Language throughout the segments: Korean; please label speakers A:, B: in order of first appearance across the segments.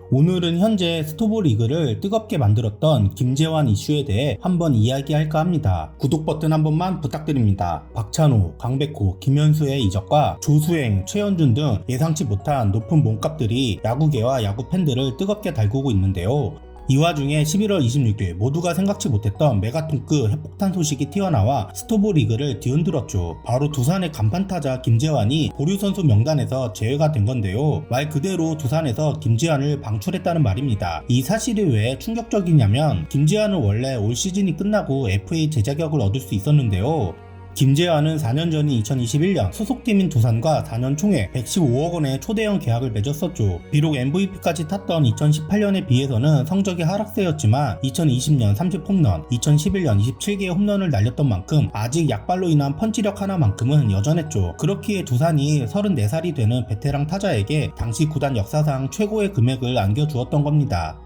A: 오늘은 현재 스토브 리그를 뜨겁게 만들었던 김재환 이슈에 대해 한번 이야기할까 합니다. 구독 버튼 한 번만 부탁드립니다. 박찬호, 강백호, 김현수의 이적과 조수행, 최현준 등 예상치 못한 높은 몸값들이 야구계와 야구 팬들을 뜨겁게 달구고 있는데요. 이 와중에 11월 26일 모두가 생각지 못했던 메가톤급 핵폭탄 소식이 튀어나와 스토브 리그를 뒤흔들었죠. 바로 두산의 간판타자 김재환이 보류 선수 명단에서 제외가 된 건데요. 말 그대로 두산에서 김재환을 방출했다는 말입니다. 이 사실이 왜 충격적이냐면 김재환은 원래 올 시즌이 끝나고 FA 재자격을 얻을 수 있었는데요. 김재환은 4년 전인 2021년 소속팀인 두산과 4년 총액 115억 원의 초대형 계약을 맺었었죠. 비록 MVP까지 탔던 2018년에 비해서는 성적이 하락세였지만 2020년 30홈런, 2011년 27개의 홈런을 날렸던 만큼 아직 약발로 인한 펀치력 하나만큼은 여전했죠. 그렇기에 두산이 34살이 되는 베테랑 타자에게 당시 구단 역사상 최고의 금액을 안겨주었던 겁니다.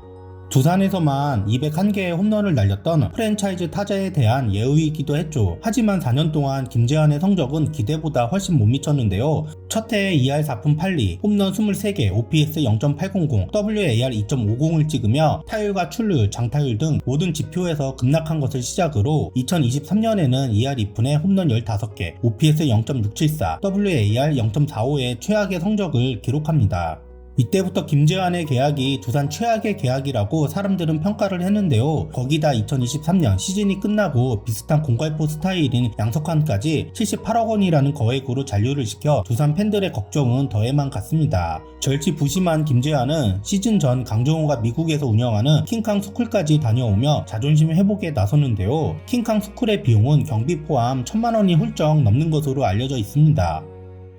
A: 두산에서만 201개의 홈런을 날렸던 프랜차이즈 타자에 대한 예우이기도 했죠. 하지만 4년 동안 김재환의 성적은 기대보다 훨씬 못 미쳤는데요. 첫 해에 2할 4푼 8리, 홈런 23개, OPS 0.800, WAR 2.50을 찍으며 타율과 출루율, 장타율 등 모든 지표에서 급락한 것을 시작으로 2023년에는 2할 2푼에 홈런 15개, OPS 0.674, WAR 0.45의 최악의 성적을 기록합니다. 이때부터 김재환의 계약이 두산 최악의 계약이라고 사람들은 평가를 했는데요. 거기다 2023년 시즌이 끝나고 비슷한 공갈포 스타일인 양석환까지 78억 원이라는 거액으로 잔류를 시켜 두산 팬들의 걱정은 더해만 갔습니다. 절치부심한 김재환은 시즌 전 강정호가 미국에서 운영하는 킹캉 스쿨까지 다녀오며 자존심 회복에 나섰는데요. 킹캉 스쿨의 비용은 경비 포함 1,000만 원이 훌쩍 넘는 것으로 알려져 있습니다.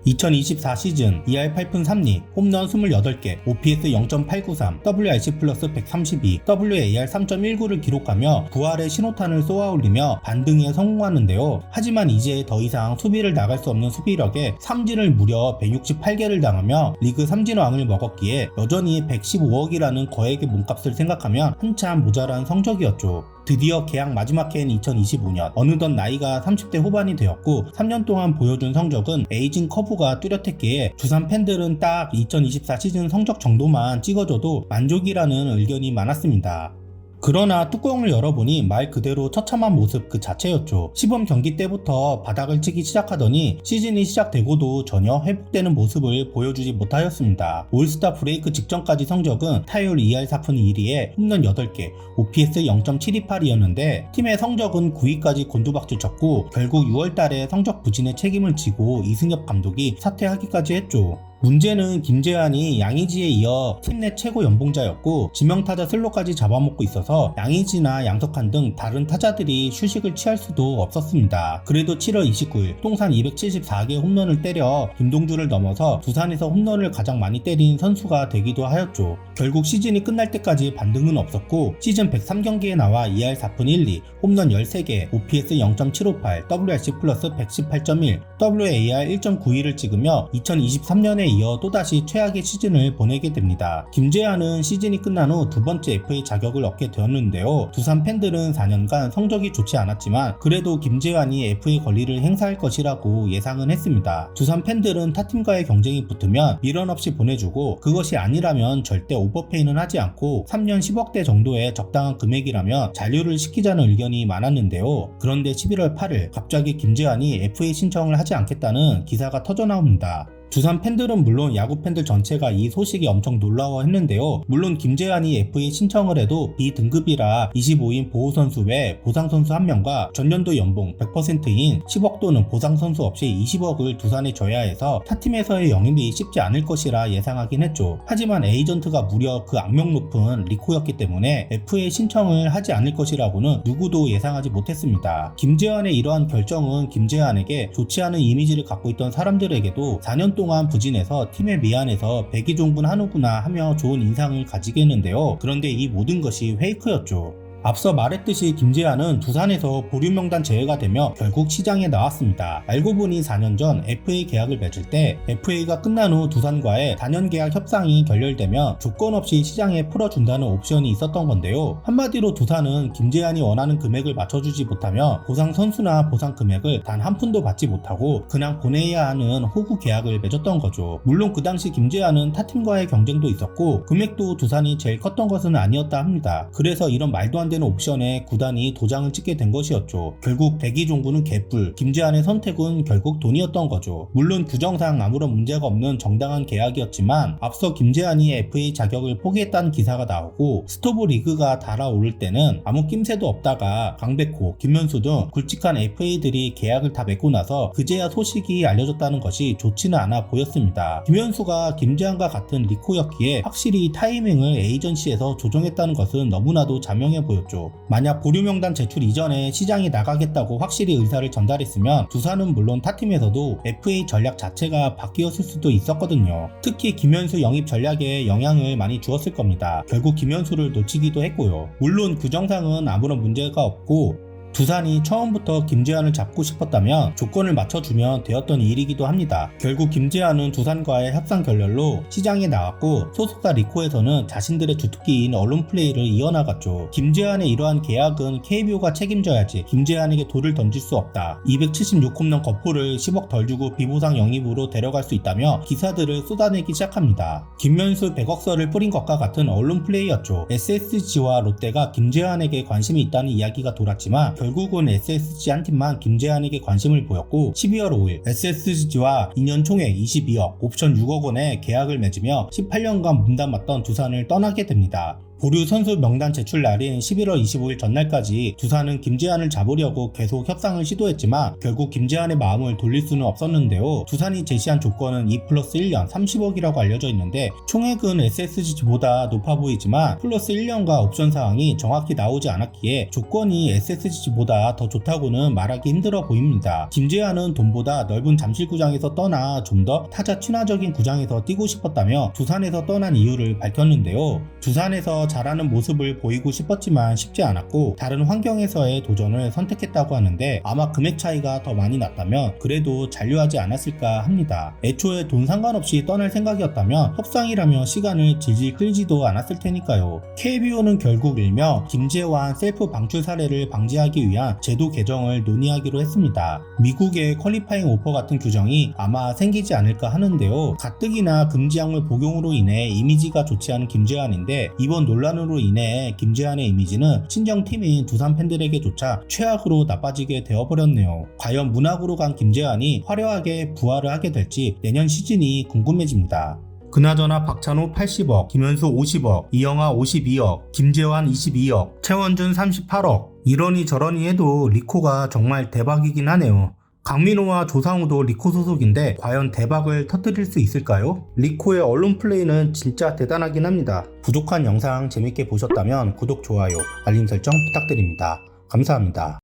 A: 2024 시즌 2할 8푼 3리, 홈런 28개, OPS 0.893, WRC 플러스 132, WAR 3.19를 기록하며 부활의 신호탄을 쏘아올리며 반등에 성공하는데요. 하지만 이제 더 이상 수비를 나갈 수 없는 수비력에 삼진을 무려 168개를 당하며 리그 삼진왕을 먹었기에 여전히 115억이라는 거액의 몸값을 생각하면 한참 모자란 성적이었죠. 드디어 계약 마지막 해인 2025년 어느덧 나이가 30대 후반이 되었고 3년 동안 보여준 성적은 에이징 커브가 뚜렷했기에 두산 팬들은 딱 2024 시즌 성적 정도만 찍어줘도 만족이라는 의견이 많았습니다. 그러나 뚜껑을 열어보니 말 그대로 처참한 모습 그 자체였죠. 시범 경기 때부터 바닥을 치기 시작하더니 시즌이 시작되고도 전혀 회복되는 모습을 보여주지 못하였습니다. 올스타 브레이크 직전까지 성적은 타율 2할 4푼 1리에 홈런 8개, OPS 0.728이었는데 팀의 성적은 9위까지 곤두박질 쳤고 결국 6월달에 성적 부진의 책임을 지고 이승엽 감독이 사퇴하기까지 했죠. 문제는 김재환이 양의지에 이어 팀 내 최고 연봉자였고 지명타자 슬롯까지 잡아먹고 있어서 양의지나 양석환 등 다른 타자들이 휴식을 취할 수도 없었습니다. 그래도 7월 29일 통산 274개 홈런을 때려 김동주를 넘어서 두산에서 홈런을 가장 많이 때린 선수가 되기도 하였죠. 결국 시즌이 끝날 때까지 반등은 없었고 시즌 103경기에 나와 2할 4푼 1리, 홈런 13개, OPS 0.758, WRC 플러스 118.1, WAR 1.92를 찍으며 2023년에 이어 또다시 최악의 시즌을 보내게 됩니다. 김재환은 시즌이 끝난 후 두 번째 FA 자격을 얻게 되었는데요. 두산 팬들은 4년간 성적이 좋지 않았지만 그래도 김재환이 FA 권리를 행사할 것이라고 예상은 했습니다. 두산 팬들은 타팀과의 경쟁이 붙으면 미련 없이 보내주고 그것이 아니라면 절대 오버페이는 하지 않고 3년 10억대 정도의 적당한 금액이라면 잔류를 시키자는 의견이 많았는데요. 그런데 11월 8일 갑자기 김재환이 FA 신청을 하지 않겠다는 기사가 터져나옵니다. 두산 팬들은 물론 야구 팬들 전체가 이 소식에 엄청 놀라워했는데요. 물론 김재환이 FA 신청을 해도 B등급이라 25인 보호선수 외 보상선수 1명과 전년도 연봉 100%인 10억 또는 보상선수 없이 20억을 두산에 줘야 해서 타팀에서의 영입이 쉽지 않을 것이라 예상하긴 했죠. 하지만 에이전트가 무려 그 악명 높은 리코였기 때문에 FA 신청을 하지 않을 것이라고는 누구도 예상하지 못했습니다. 김재환의 이러한 결정은 김재환에게 좋지 않은 이미지를 갖고 있던 사람들에게도 4년 동안 부진해서 팀에 미안해서 백이종분 한우구나 하며 좋은 인상을 가지게 했는데요. 그런데 이 모든 것이 페이크였죠. 앞서 말했듯이 김재환은 두산에서 보류 명단 제외가 되며 결국 시장에 나왔습니다. 알고 보니 4년 전 FA 계약을 맺을 때 FA가 끝난 후 두산과의 단연 계약 협상이 결렬되며 조건 없이 시장에 풀어준다는 옵션이 있었던 건데요. 한마디로 두산은 김재환이 원하는 금액을 맞춰주지 못하며 보상 선수나 보상 금액을 단 한 푼도 받지 못하고 그냥 보내야 하는 호구 계약을 맺었던 거죠. 물론 그 당시 김재환은 타팀과의 경쟁도 있었고 금액도 두산이 제일 컸던 것은 아니었다 합니다. 그래서 이런 말도 안 되는 옵션에 구단이 도장을 찍게 된 것이었죠. 결국 대기종구는 개뿔, 김재환의 선택은 결국 돈이었던 거죠. 물론 규정상 아무런 문제가 없는 정당한 계약이었지만 앞서 김재환이 FA 자격을 포기했다는 기사가 나오고 스토브 리그가 달아오를 때는 아무 낌새도 없다가 강백호, 김현수 등 굵직한 FA들이 계약을 다 맺고 나서 그제야 소식이 알려졌다는 것이 좋지는 않아 보였습니다. 김현수가 김재환과 같은 리코였기에 확실히 타이밍을 에이전시에서 조정했다는 것은 너무나도 자명해 보였죠. 만약 보류 명단 제출 이전에 시장에 나가겠다고 확실히 의사를 전달했으면 두산은 물론 타팀에서도 FA 전략 자체가 바뀌었을 수도 있었거든요. 특히 김현수 영입 전략에 영향을 많이 주었을 겁니다. 결국 김현수를 놓치기도 했고요. 물론 규정상은 아무런 문제가 없고 두산이 처음부터 김재환을 잡고 싶었다면 조건을 맞춰주면 되었던 일이기도 합니다. 결국 김재환은 두산과의 협상 결렬로 시장에 나왔고 소속사 리코에서는 자신들의 주특기인 언론 플레이를 이어나갔죠. 김재환의 이러한 계약은 KBO가 책임져야지 김재환에게 돌을 던질 수 없다. 276홈런 거포를 10억 덜 주고 비보상 영입으로 데려갈 수 있다며 기사들을 쏟아내기 시작합니다. 김현수 100억설을 뿌린 것과 같은 언론 플레이였죠. SSG와 롯데가 김재환에게 관심이 있다는 이야기가 돌았지만 결국은 SSG 한 팀만 김재환에게 관심을 보였고 12월 5일 SSG와 2년 총액 22억, 옵션 6억 원의 계약을 맺으며 18년간 몸담았던 두산을 떠나게 됩니다. 보류 선수 명단 제출 날인 11월 25일 전날까지 두산은 김재환을 잡으려고 계속 협상을 시도했지만 결국 김재환의 마음을 돌릴 수는 없었는데요. 두산이 제시한 조건은 2+1년 30억이라고 알려져 있는데 총액은 SSG보다 높아 보이지만 플러스 1년과 옵션 사항이 정확히 나오지 않았기에 조건이 SSG보다 더 좋다고는 말하기 힘들어 보입니다. 김재환은 돈보다 넓은 잠실구장에서 떠나 좀 더 타자 친화적인 구장에서 뛰고 싶었다며 두산에서 떠난 이유를 밝혔는데요. 두산에서 잘하는 모습을 보이고 싶었지만 쉽지 않았고 다른 환경에서의 도전을 선택했다고 하는데 아마 금액 차이가 더 많이 났다면 그래도 잔류하지 않았을까 합니다. 애초에 돈 상관없이 떠날 생각이었다면 협상이라며 시간을 질질 끌지도 않았을 테니까요. KBO는 결국 일명 김재환 셀프 방출 사례를 방지하기 위한 제도 개정을 논의하기로 했습니다. 미국의 퀄리파잉 오퍼 같은 규정이 아마 생기지 않을까 하는데요. 가뜩이나 금지약물 복용으로 인해 이미지가 좋지 않은 김재환인데 이번 논란으로 인해 김재환의 이미지는 친정팀인 두산 팬들에게조차 최악으로 나빠지게 되어버렸네요. 과연 문학으로 간 김재환이 화려하게 부활을 하게 될지 내년 시즌이 궁금해집니다. 그나저나 박찬호 80억, 김현수 50억, 이영하 52억, 김재환 22억, 최원준 38억 이러니 저러니 해도 리코가 정말 대박이긴 하네요. 강민호와 조상우도 리코 소속인데 과연 대박을 터뜨릴 수 있을까요? 리코의 언론 플레이는 진짜 대단하긴 합니다. 부족한 영상 재밌게 보셨다면 구독, 좋아요, 알림 설정 부탁드립니다. 감사합니다.